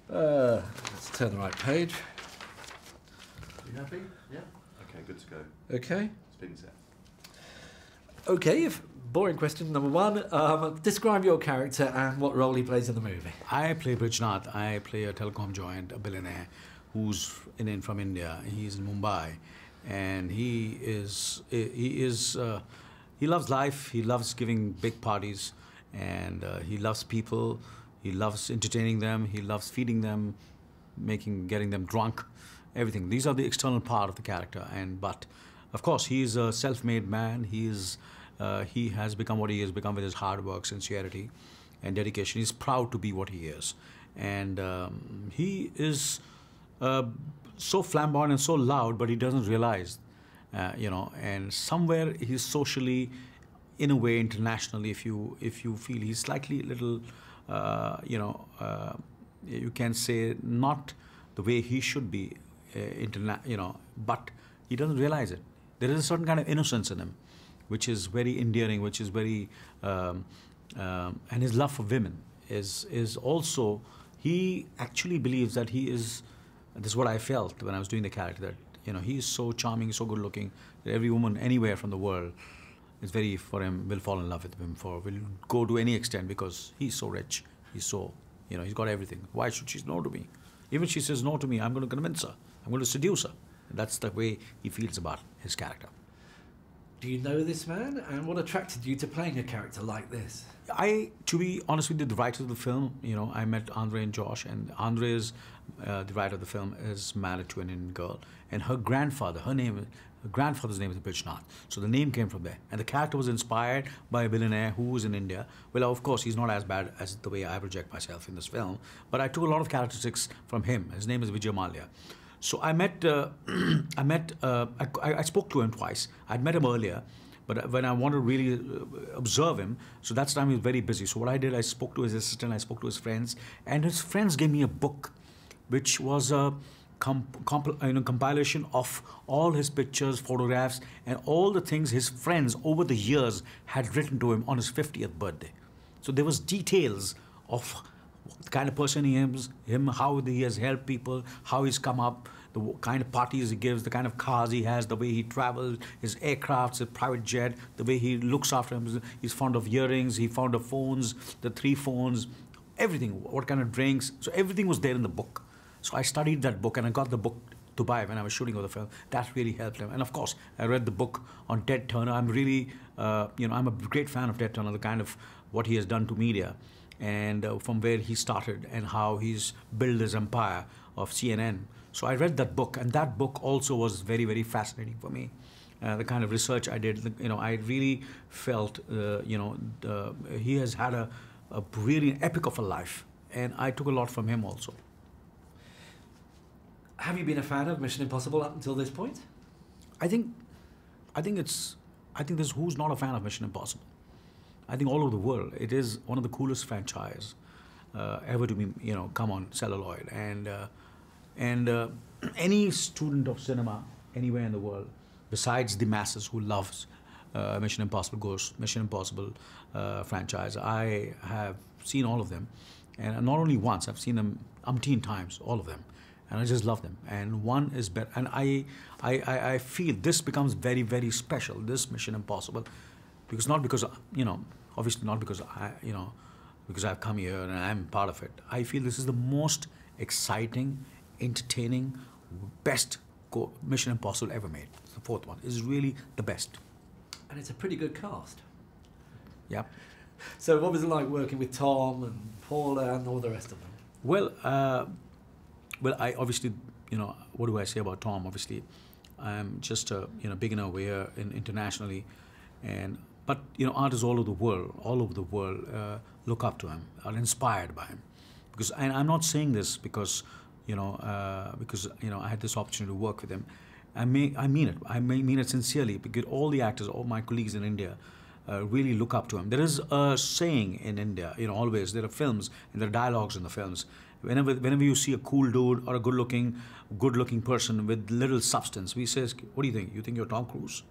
Let's turn the right page. You happy? Yeah? Okay, good to go. Okay. Spin set. Okay, boring question number one. Describe your character and what role he plays in the movie. I play Brijnath. I play a telecom giant, a billionaire, who's from India. He's in Mumbai, and he loves life. He loves giving big parties, and he loves people. He loves entertaining them. He loves feeding them, getting them drunk, everything. These are the external part of the character. But of course, he is a self-made man. He has become what he has become with his hard work, sincerity, and dedication. He's proud to be what he is, and he is so flamboyant and so loud, but he doesn't realize, And somewhere he's socially, in a way, internationally. If you feel he's slightly little, you can say not the way he should be, but he doesn't realize it. There is a certain kind of innocence in him, which is very endearing, which is very, and his love for women is also, he actually believes that he is, this is what I felt when I was doing the character, that, he is so charming, so good looking, that every woman anywhere from the world is for him, will fall in love with him, will go to any extent, because he's so rich, he's so, he's got everything. Why should she say no to me? Even if she says no to me, I'm going to convince her, I'm going to seduce her. And that's the way he feels about his character. Do you know this man, and what attracted you to playing a character like this? To be honest with you, the writers of the film, I met Andre and Josh, and Andre is, the writer of the film, is married to an Indian girl, and her grandfather's name is Brijnath. So the name came from there, and the character was inspired by a billionaire who was in India. Well, of course, he's not as bad as the way I project myself in this film, but I took a lot of characteristics from him. His name is Vijay Mallya. So I spoke to him twice. I'd met him earlier, but when I wanted to really observe him, so that's the time he was very busy. So what I did, I spoke to his assistant, I spoke to his friends, and his friends gave me a book, which was a compilation of all his pictures, photographs, and all the things his friends over the years had written to him on his 50th birthday. So there was details of the kind of person he is, how he has helped people, how he's come up, the kind of parties he gives, the kind of cars he has, the way he travels, his aircrafts, his private jet, the way he looks after him. He's fond of earrings, he fond of phones, the 3 phones, everything, what kind of drinks. So everything was there in the book. So I studied that book, and I got the book to buy when I was shooting of the film. That really helped him. And of course, I read the book on Ted Turner. I'm really, I'm a great fan of Ted Turner, the kind of what he has done to media, and from where he started and how he's built his empire of CNN. So I read that book, and that book also was very, very fascinating for me. The kind of research I did, I really felt, he has had a really epic of a life, and I took a lot from him also. Have you been a fan of Mission Impossible up until this point? I think there's who's not a fan of Mission Impossible. I think all over the world, it is one of the coolest franchise ever to be, come on celluloid. And any student of cinema anywhere in the world, besides the masses who loves Mission Impossible franchise, I have seen all of them, and not only once, I've seen them umpteen times, all of them. And I just love them, and one is better. And I feel this becomes very, very special, this Mission Impossible, because obviously not because because I've come here and I'm part of it. I feel this is the most exciting, entertaining, best Mission Impossible ever made. The 4th one is really the best. And it's a pretty good cast. Yeah. So what was it like working with Tom and Paula and all the rest of them? Well, I obviously, what do I say about Tom? Obviously, I'm just a beginner over here internationally, but artists all over the world look up to him, are inspired by him, and I'm not saying this because I had this opportunity to work with him. I mean it. I mean it sincerely, because all the actors, all my colleagues in India, really look up to him. There is a saying in India, always there are films and there are dialogues in the films. Whenever you see a cool dude or a good-looking person with little substance, we say, "What do you think? You think you're Tom Cruise?"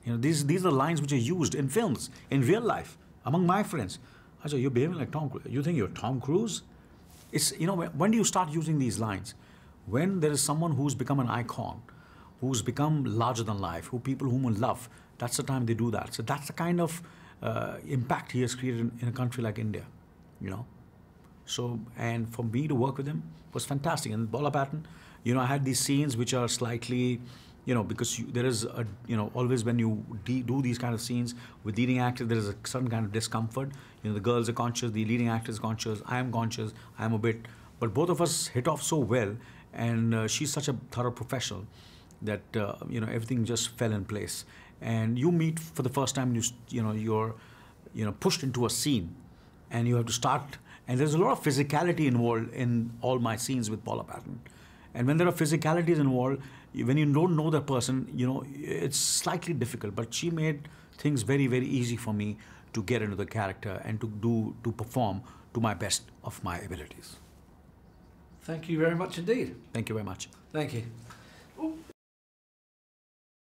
These are lines which are used in films, in real life, among my friends. I say, "You're behaving like Tom Cruise. You think you're Tom Cruise?" It's, when do you start using these lines? When there is someone who's become an icon, who's become larger than life, who people whom we love, that's the time they do that. So that's the kind of impact he has created in a country like India, So, and for me to work with him was fantastic. And Paula Patton, I had these scenes which are slightly, because there is a, always when you do these kind of scenes with leading actors, there is a certain kind of discomfort. The girls are conscious, the leading actor is conscious, I am conscious, I am a bit. But both of us hit off so well, and she's such a thorough professional that, everything just fell in place. And you meet for the first time, you're pushed into a scene, and you have to start. And there's a lot of physicality involved in all my scenes with Paula Patton. And when there are physicalities involved, when you don't know the person, it's slightly difficult. But she made things very, very easy for me to get into the character and to perform to my best of my abilities. Thank you very much indeed. Thank you very much. Thank you.